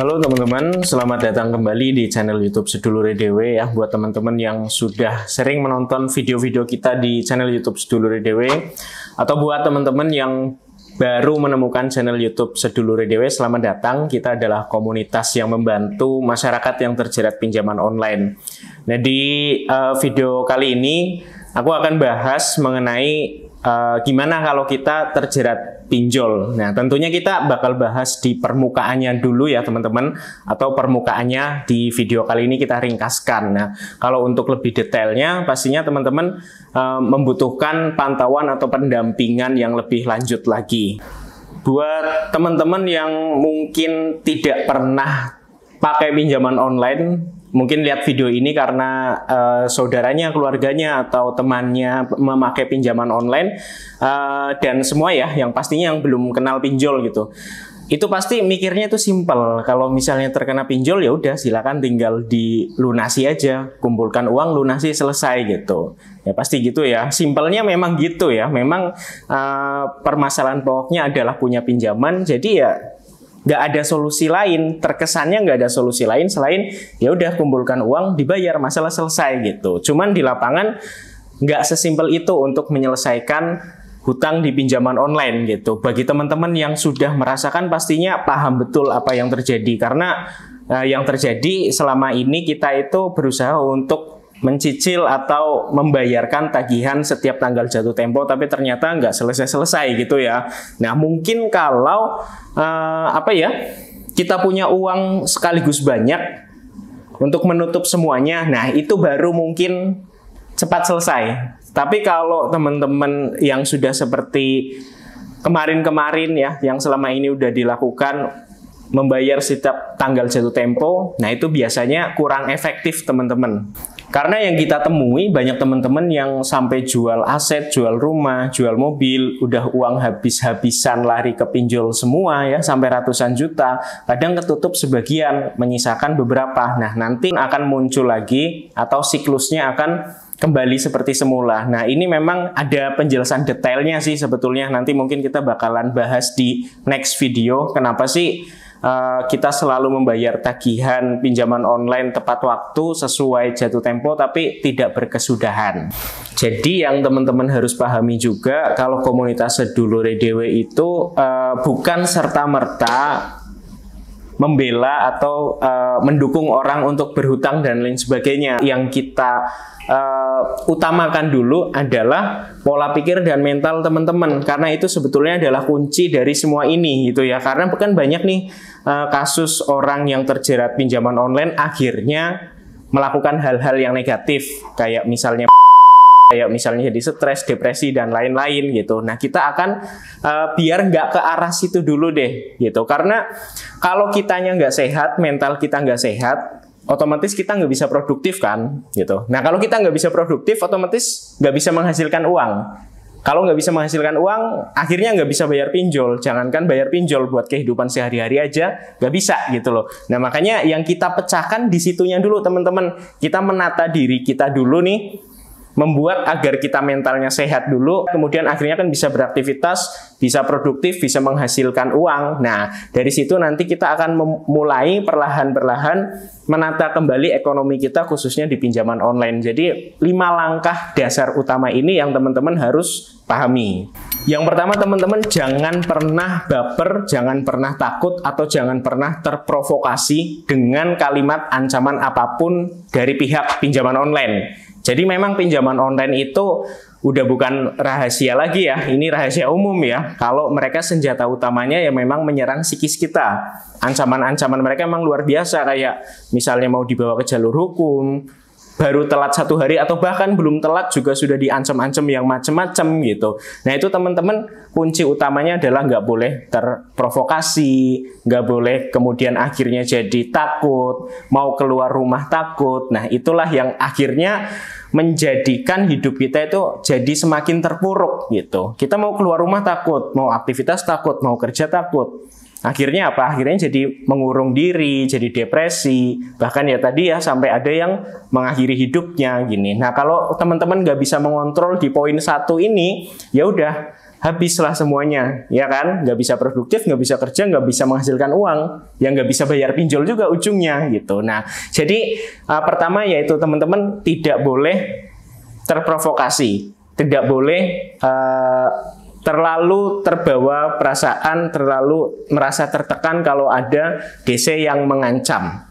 Halo teman-teman, selamat datang kembali di channel YouTube Sedulure Dewe ya. Buat teman-teman yang sudah sering menonton video-video kita di channel YouTube Sedulure Dewe, atau buat teman-teman yang baru menemukan channel YouTube Sedulure Dewe, selamat datang. Kita adalah komunitas yang membantu masyarakat yang terjerat pinjaman online. Nah, di video kali ini aku akan bahas mengenai gimana kalau kita terjerat pinjol. Nah, tentunya kita bakal bahas di permukaannya dulu ya teman-teman, atau permukaannya di video kali ini kita ringkaskan. Nah, kalau untuk lebih detailnya pastinya teman-teman membutuhkan pantauan atau pendampingan yang lebih lanjut lagi. Buat teman-teman yang mungkin tidak pernah pakai pinjaman online, mungkin lihat video ini karena saudaranya, keluarganya, atau temannya memakai pinjaman online, dan semua ya, yang pastinya yang belum kenal pinjol gitu. Itu pasti mikirnya itu simpel. Kalau misalnya terkena pinjol ya udah silakan tinggal dilunasi aja, kumpulkan uang, lunasi, selesai gitu. Ya pasti gitu ya. Simpelnya memang gitu ya. Memang permasalahan pokoknya adalah punya pinjaman. Jadi ya nggak ada solusi lain, terkesannya nggak ada solusi lain selain ya udah kumpulkan uang, dibayar, masalah selesai gitu. Cuman di lapangan nggak sesimpel itu untuk menyelesaikan hutang di pinjaman online gitu. Bagi teman-teman yang sudah merasakan pastinya paham betul apa yang terjadi, karena yang terjadi selama ini kita itu berusaha untuk mencicil atau membayarkan tagihan setiap tanggal jatuh tempo, tapi ternyata nggak selesai-selesai gitu ya. Nah, mungkin kalau kita punya uang sekaligus banyak untuk menutup semuanya, nah itu baru mungkin cepat selesai. Tapi kalau teman-teman yang sudah seperti kemarin-kemarin ya, yang selama ini udah dilakukan, membayar setiap tanggal jatuh tempo, nah itu biasanya kurang efektif teman-teman. Karena yang kita temui banyak teman-teman yang sampai jual aset, jual rumah, jual mobil, udah uang habis-habisan lari ke pinjol semua ya, sampai ratusan juta. Kadang ketutup sebagian, menyisakan beberapa. Nah, nanti akan muncul lagi atau siklusnya akan kembali seperti semula. Nah, ini memang ada penjelasan detailnya sih sebetulnya. Nanti mungkin kita bakalan bahas di next video. Kenapa sih kita selalu membayar tagihan pinjaman online tepat waktu sesuai jatuh tempo tapi tidak berkesudahan. Jadi yang teman-teman harus pahami juga, kalau komunitas Sedulure Dewe itu bukan serta-merta membela atau mendukung orang untuk berhutang dan lain sebagainya. Yang kita utamakan dulu adalah pola pikir dan mental teman-teman, karena itu sebetulnya adalah kunci dari semua ini gitu ya. Karena bukan banyak nih kasus orang yang terjerat pinjaman online akhirnya melakukan hal-hal yang negatif, kayak misalnya jadi stres, depresi, dan lain-lain gitu. Nah, kita akan biar nggak ke arah situ dulu deh gitu. Karena kalau kitanya nggak sehat, mental kita nggak sehat, otomatis kita nggak bisa produktif kan gitu. Nah, kalau kita nggak bisa produktif, otomatis nggak bisa menghasilkan uang. Kalau nggak bisa menghasilkan uang, akhirnya nggak bisa bayar pinjol. Jangankan bayar pinjol, buat kehidupan sehari-hari aja nggak bisa gitu loh. Nah, makanya yang kita pecahkan di situnya dulu teman-teman. Kita menata diri kita dulu nih, membuat agar kita mentalnya sehat dulu, kemudian akhirnya kan bisa beraktivitas, bisa produktif, bisa menghasilkan uang. Nah, dari situ nanti kita akan mulai perlahan-perlahan menata kembali ekonomi kita, khususnya di pinjaman online. Jadi 5 langkah dasar utama ini yang teman-teman harus pahami. Yang pertama teman-teman, jangan pernah baper, jangan pernah takut, atau jangan pernah terprovokasi dengan kalimat ancaman apapun dari pihak pinjaman online. Jadi memang pinjaman online itu udah bukan rahasia lagi ya, ini rahasia umum ya. Kalau mereka senjata utamanya ya memang menyerang psikis kita. Ancaman-ancaman mereka memang luar biasa, kayak misalnya mau dibawa ke jalur hukum, baru telat 1 hari atau bahkan belum telat juga sudah diancam-ancam yang macam-macam gitu. Nah, itu teman-teman kunci utamanya adalah nggak boleh terprovokasi, nggak boleh kemudian akhirnya jadi takut, mau keluar rumah takut. Nah, itulah yang akhirnya menjadikan hidup kita itu jadi semakin terpuruk gitu. Kita mau keluar rumah takut, mau aktivitas takut, mau kerja takut. Akhirnya apa? Akhirnya jadi mengurung diri, jadi depresi, bahkan ya tadi ya sampai ada yang mengakhiri hidupnya gini. Nah, kalau teman-teman nggak bisa mengontrol di poin 1 ini, ya udah habislah semuanya, ya kan? Nggak bisa produktif, nggak bisa kerja, nggak bisa menghasilkan uang, yang nggak bisa bayar pinjol juga ujungnya gitu. Nah, jadi pertama yaitu teman-teman tidak boleh terprovokasi, tidak boleh terlalu terbawa perasaan, terlalu merasa tertekan kalau ada DC yang mengancam.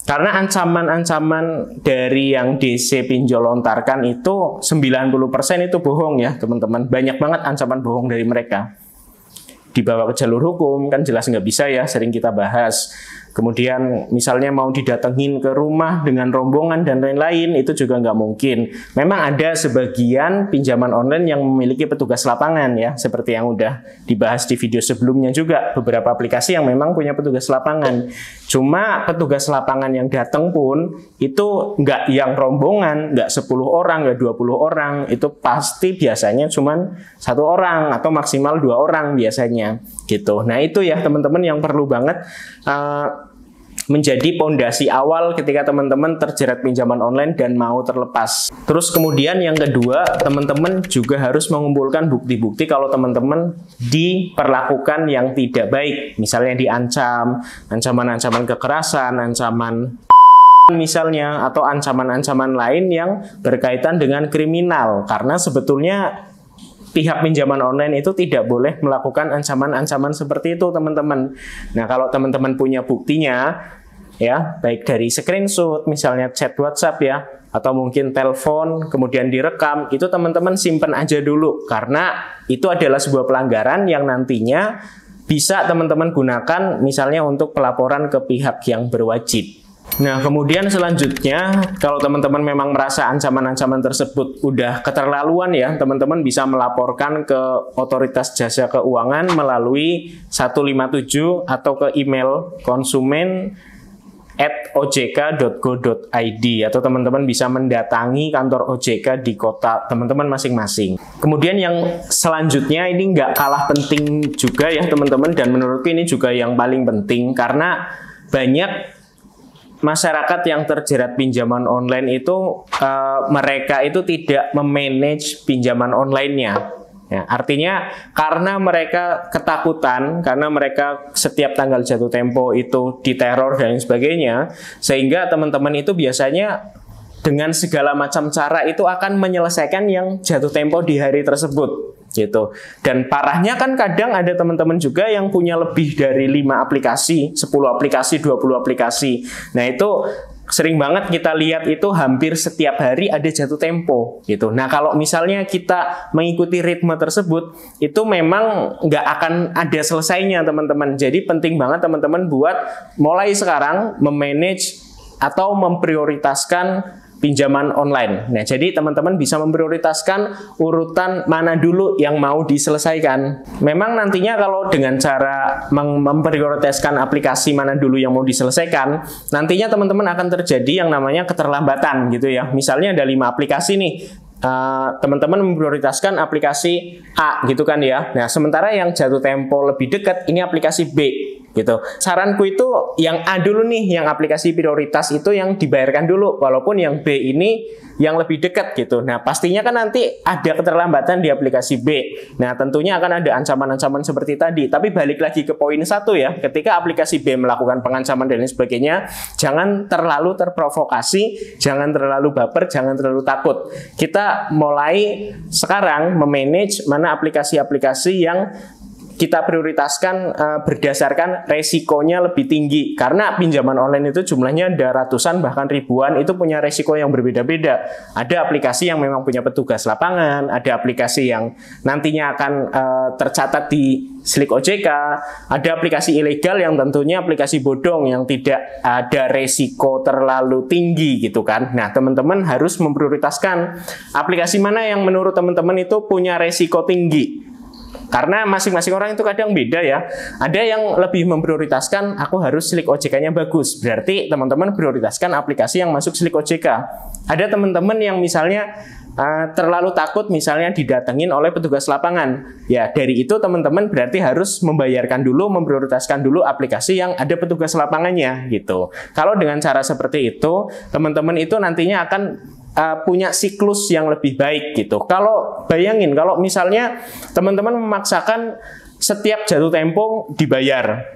Karena ancaman-ancaman dari yang DC pinjol lontarkan itu 90% itu bohong ya teman-teman. Banyak banget ancaman bohong dari mereka. Dibawa ke jalur hukum kan jelas nggak bisa ya, sering kita bahas. Kemudian misalnya mau didatengin ke rumah dengan rombongan dan lain-lain, itu juga nggak mungkin. Memang ada sebagian pinjaman online yang memiliki petugas lapangan ya, seperti yang udah dibahas di video sebelumnya juga. Beberapa aplikasi yang memang punya petugas lapangan. Cuma petugas lapangan yang datang pun itu nggak yang rombongan, nggak 10 orang, nggak 20 orang. Itu pasti biasanya cuma 1 orang atau maksimal 2 orang biasanya gitu. Nah itu ya teman-teman yang perlu banget menjadi pondasi awal ketika teman-teman terjerat pinjaman online dan mau terlepas. Terus kemudian yang kedua, teman-teman juga harus mengumpulkan bukti-bukti kalau teman-teman diperlakukan yang tidak baik. Misalnya diancam, ancaman-ancaman kekerasan, ancaman misalnya, atau ancaman-ancaman lain yang berkaitan dengan kriminal. Karena sebetulnya pihak pinjaman online itu tidak boleh melakukan ancaman-ancaman seperti itu, teman-teman. Nah, kalau teman-teman punya buktinya, ya, baik dari screenshot, misalnya chat WhatsApp ya, atau mungkin telepon, kemudian direkam, itu teman-teman simpen aja dulu. Karena itu adalah sebuah pelanggaran yang nantinya bisa teman-teman gunakan misalnya untuk pelaporan ke pihak yang berwajib. Nah, kemudian selanjutnya, kalau teman-teman memang merasa ancaman-ancaman tersebut udah keterlaluan ya, teman-teman bisa melaporkan ke Otoritas Jasa Keuangan melalui 157 atau ke email konsumen@ojk.go.id, atau teman-teman bisa mendatangi kantor OJK di kota teman-teman masing-masing. Kemudian yang selanjutnya ini nggak kalah penting juga ya teman-teman, dan menurutku ini juga yang paling penting karena banyak masyarakat yang terjerat pinjaman online itu mereka itu tidak memanage pinjaman online-nya. Ya, artinya karena mereka ketakutan, karena mereka setiap tanggal jatuh tempo itu diteror dan sebagainya, sehingga teman-teman itu biasanya dengan segala macam cara itu akan menyelesaikan yang jatuh tempo di hari tersebut. Gitu. Dan parahnya kan kadang ada teman-teman juga yang punya lebih dari 5 aplikasi, 10 aplikasi, 20 aplikasi. Nah itu sering banget kita lihat itu hampir setiap hari ada jatuh tempo gitu. Nah kalau misalnya kita mengikuti ritme tersebut, itu memang nggak akan ada selesainya teman-teman. Jadi penting banget teman-teman buat mulai sekarang memanage atau memprioritaskan pinjaman online. Nah, jadi teman-teman bisa memprioritaskan urutan mana dulu yang mau diselesaikan. Memang nantinya kalau dengan cara memprioritaskan aplikasi mana dulu yang mau diselesaikan, nantinya teman-teman akan terjadi yang namanya keterlambatan gitu ya. Misalnya ada 5 aplikasi nih, teman-teman memprioritaskan aplikasi A gitu kan ya. Nah, sementara yang jatuh tempo lebih dekat ini aplikasi B gitu. Saranku itu yang A dulu nih, yang aplikasi prioritas itu yang dibayarkan dulu, walaupun yang B ini yang lebih dekat gitu. Nah, pastinya kan nanti ada keterlambatan di aplikasi B. Nah, tentunya akan ada ancaman-ancaman seperti tadi. Tapi balik lagi ke poin 1 ya, ketika aplikasi B melakukan pengancaman dan lain sebagainya, jangan terlalu terprovokasi, jangan terlalu baper, jangan terlalu takut. Kita mulai sekarang memanage mana aplikasi-aplikasi yang kita prioritaskan berdasarkan resikonya lebih tinggi. Karena pinjaman online itu jumlahnya ada ratusan bahkan ribuan, itu punya resiko yang berbeda-beda. Ada aplikasi yang memang punya petugas lapangan, ada aplikasi yang nantinya akan tercatat di Slik OJK, ada aplikasi ilegal yang tentunya aplikasi bodong yang tidak ada resiko terlalu tinggi gitu kan. Nah, teman-teman harus memprioritaskan aplikasi mana yang menurut teman-teman itu punya resiko tinggi. Karena masing-masing orang itu kadang beda ya. Ada yang lebih memprioritaskan aku harus Slik OJK-nya bagus. Berarti teman-teman prioritaskan aplikasi yang masuk Slik OJK. Ada teman-teman yang misalnya terlalu takut misalnya didatengin oleh petugas lapangan. Ya, dari itu teman-teman berarti harus membayarkan dulu, memprioritaskan dulu aplikasi yang ada petugas lapangannya gitu. Kalau dengan cara seperti itu, teman-teman itu nantinya akan punya siklus yang lebih baik gitu. Kalau bayangin kalau misalnya teman-teman memaksakan setiap jatuh tempo dibayar,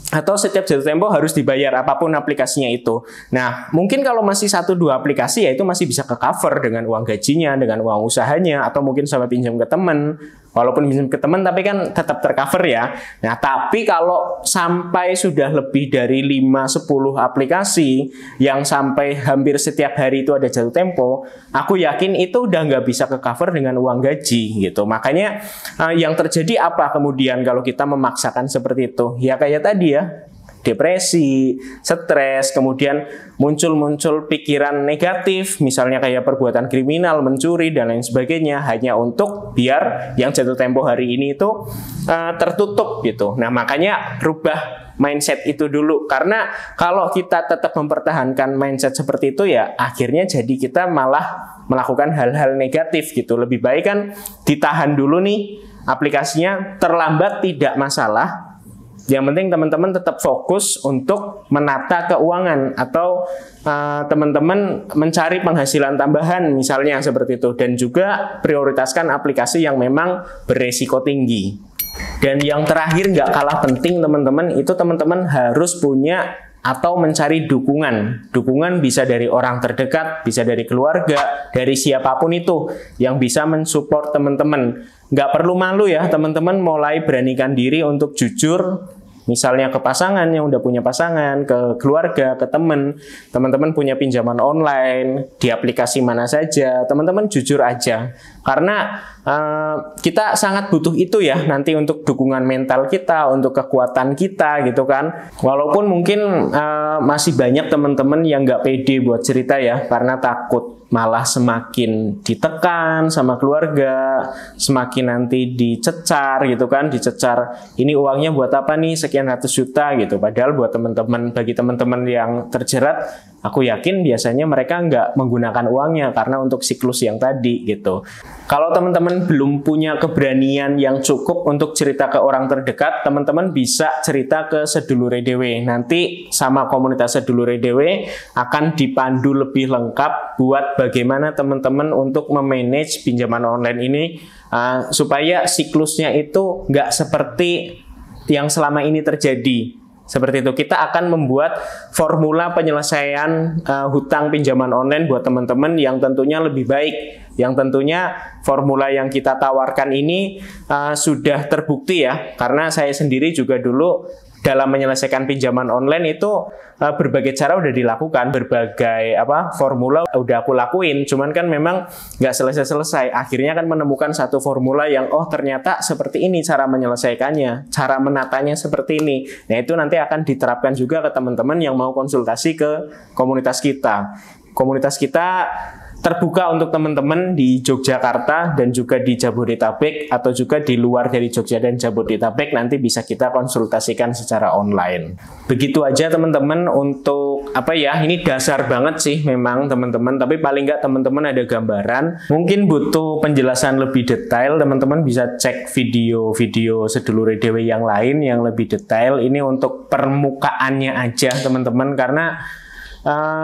atau setiap jatuh tempo harus dibayar apapun aplikasinya itu. Nah, mungkin kalau masih 1-2 aplikasi ya itu masih bisa ke cover dengan uang gajinya, dengan uang usahanya, atau mungkin sampai pinjam ke teman. Walaupun pinjam ke teman tapi kan tetap tercover ya. Nah, tapi kalau sampai sudah lebih dari 5-10 aplikasi yang sampai hampir setiap hari itu ada jatuh tempo, aku yakin itu udah nggak bisa ke cover dengan uang gaji gitu. Makanya yang terjadi apa kemudian kalau kita memaksakan seperti itu? Ya kayak tadi ya, depresi, stres, kemudian muncul pikiran negatif, misalnya kayak perbuatan kriminal, mencuri, dan lain sebagainya, hanya untuk biar yang jatuh tempo hari ini itu tertutup gitu. Nah, makanya rubah mindset itu dulu, karena kalau kita tetap mempertahankan mindset seperti itu ya akhirnya jadi kita malah melakukan hal-hal negatif gitu. Lebih baik kan ditahan dulu nih aplikasinya, terlambat tidak masalah. Yang penting teman-teman tetap fokus untuk menata keuangan, atau teman-teman mencari penghasilan tambahan misalnya seperti itu, dan juga prioritaskan aplikasi yang memang beresiko tinggi. Dan yang terakhir nggak kalah penting teman-teman, itu teman-teman harus punya atau mencari dukungan. Dukungan bisa dari orang terdekat, bisa dari keluarga, dari siapapun itu yang bisa mensupport teman-teman. Nggak perlu malu ya teman-teman, mulai beranikan diri untuk jujur. Misalnya ke pasangan yang udah punya pasangan, ke keluarga, ke teman-teman punya pinjaman online di aplikasi mana saja, teman-teman jujur aja. Karena kita sangat butuh itu ya nanti untuk dukungan mental kita, untuk kekuatan kita gitu kan. Walaupun mungkin masih banyak teman-teman yang nggak pede buat cerita ya, karena takut malah semakin ditekan sama keluarga, semakin nanti dicecar gitu kan, dicecar ini uangnya buat apa nih sekian ratus juta gitu. Padahal buat teman-teman, bagi teman-teman yang terjerat, aku yakin biasanya mereka nggak menggunakan uangnya karena untuk siklus yang tadi gitu. Kalau teman-teman belum punya keberanian yang cukup untuk cerita ke orang terdekat, teman-teman bisa cerita ke Sedulure Dewe. Nanti sama komunitas Sedulure Dewe akan dipandu lebih lengkap buat bagaimana teman-teman untuk memanage pinjaman online ini supaya siklusnya itu nggak seperti yang selama ini terjadi. Seperti itu, kita akan membuat formula penyelesaian hutang pinjaman online buat teman-teman yang tentunya lebih baik. Yang tentunya formula yang kita tawarkan ini sudah terbukti ya, karena saya sendiri juga dulu dalam menyelesaikan pinjaman online itu berbagai cara udah dilakukan, berbagai formula udah aku lakuin, cuman kan memang nggak selesai-selesai. Akhirnya kan menemukan satu formula yang ternyata seperti ini cara menyelesaikannya, cara menatanya seperti ini. Nah, itu nanti akan diterapkan juga ke teman-teman yang mau konsultasi ke komunitas kita. Komunitas kita terbuka untuk teman-teman di Yogyakarta dan juga di Jabodetabek, atau juga di luar dari Jogja dan Jabodetabek, nanti bisa kita konsultasikan secara online. Begitu aja teman-teman untuk ini dasar banget sih memang teman-teman, tapi paling nggak teman-teman ada gambaran. Mungkin butuh penjelasan lebih detail, teman-teman bisa cek video-video Sedulure Dewe yang lain yang lebih detail. Ini untuk permukaannya aja teman-teman, karena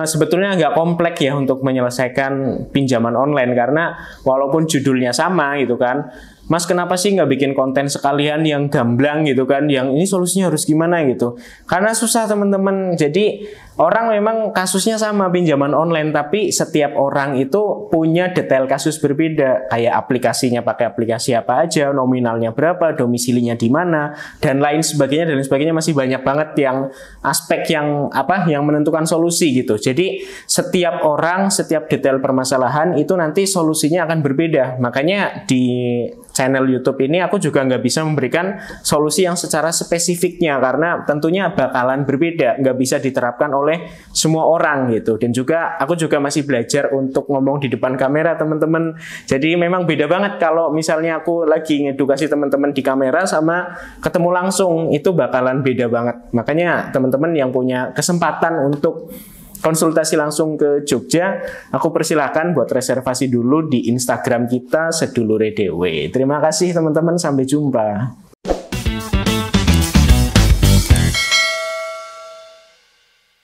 sebetulnya agak kompleks ya untuk menyelesaikan pinjaman online, karena walaupun judulnya sama gitu kan, Mas kenapa sih nggak bikin konten sekalian yang gamblang gitu kan, yang ini solusinya harus gimana gitu, karena susah teman-teman. Jadi orang memang kasusnya sama pinjaman online, tapi setiap orang itu punya detail kasus berbeda, kayak aplikasinya pakai aplikasi apa aja, nominalnya berapa, domisilinya di mana, dan lain sebagainya, masih banyak banget yang aspek yang yang menentukan solusi gitu. Jadi setiap orang, setiap detail permasalahan itu nanti solusinya akan berbeda. Makanya di channel YouTube ini aku juga nggak bisa memberikan solusi yang secara spesifiknya, karena tentunya bakalan berbeda, nggak bisa diterapkan oleh semua orang gitu. Dan juga aku juga masih belajar untuk ngomong di depan kamera teman-teman. Jadi memang beda banget kalau misalnya aku lagi ngedukasi teman-teman di kamera sama ketemu langsung, itu bakalan beda banget. Makanya teman-teman yang punya kesempatan untuk konsultasi langsung ke Jogja, aku persilahkan buat reservasi dulu di Instagram kita Sedulure Dewe. Terima kasih teman-teman, sampai jumpa.